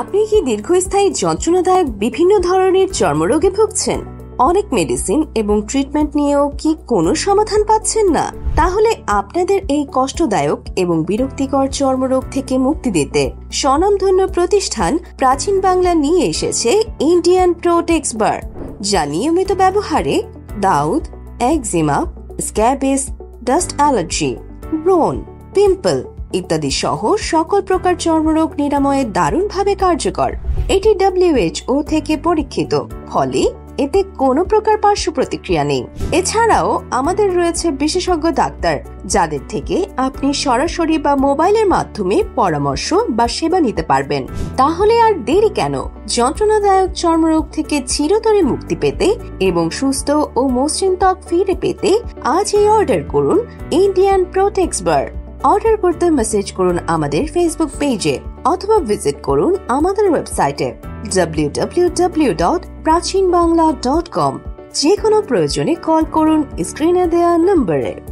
আপনি কি দীর্ঘস্থায়ী যন্ত্রণাদায়ক বিভিন্ন ধরনের চর্মরোগে ভুগছেন? অনেক মেডিসিন এবং ট্রিটমেন্ট নিয়েও কি কোনো সমাধান পাচ্ছেন না? তাহলে আপনাদের এই কষ্টদায়ক এবং বিরক্তিকর চর্মরোগ থেকে মুক্তি দিতে স্বনামধন্য প্রতিষ্ঠান প্রাচীন বাংলা নিয়ে এসেছে ইন্ডিয়ান প্রোটেক্স বার, যা নিয়মিত ব্যবহারে দাউদ, একজিমা, স্ক্যাবিস, ডাস্ট অ্যালার্জি, ব্রণ, পিম্পল ইত্যাদি সহ সকল প্রকার চর্মরোগ নিরাময়ে দারুণভাবে কার্যকর। এটি WHO থেকে পরীক্ষিত, ফলে এতে কোনো প্রকার পার্শ্ব প্রতিক্রিয়া নেই। এছাড়াও আমাদের রয়েছে বিশেষজ্ঞ ডাক্তার, যাদের থেকে আপনি সরাসরি বা মোবাইলের মাধ্যমে পরামর্শ বা সেবা নিতে পারবেন। তাহলে আর দেরি কেন? যন্ত্রণাদায়ক চর্মরোগ থেকে চিরতরে মুক্তি পেতে এবং সুস্থ ও মসৃণ ত্বক ফিরে পেতে আজই অর্ডার করুন ইন্ডিয়ান প্রোটেক্স বার। অর্ডার করতে মেসেজ করুন আমাদের ফেসবুক পেজে অথবা ভিজিট করুন আমাদের ওয়েবসাইটে www.prachinbangla.com। যে কোনো প্রয়োজনে কল করুন স্ক্রিনে দেওয়া নম্বরে।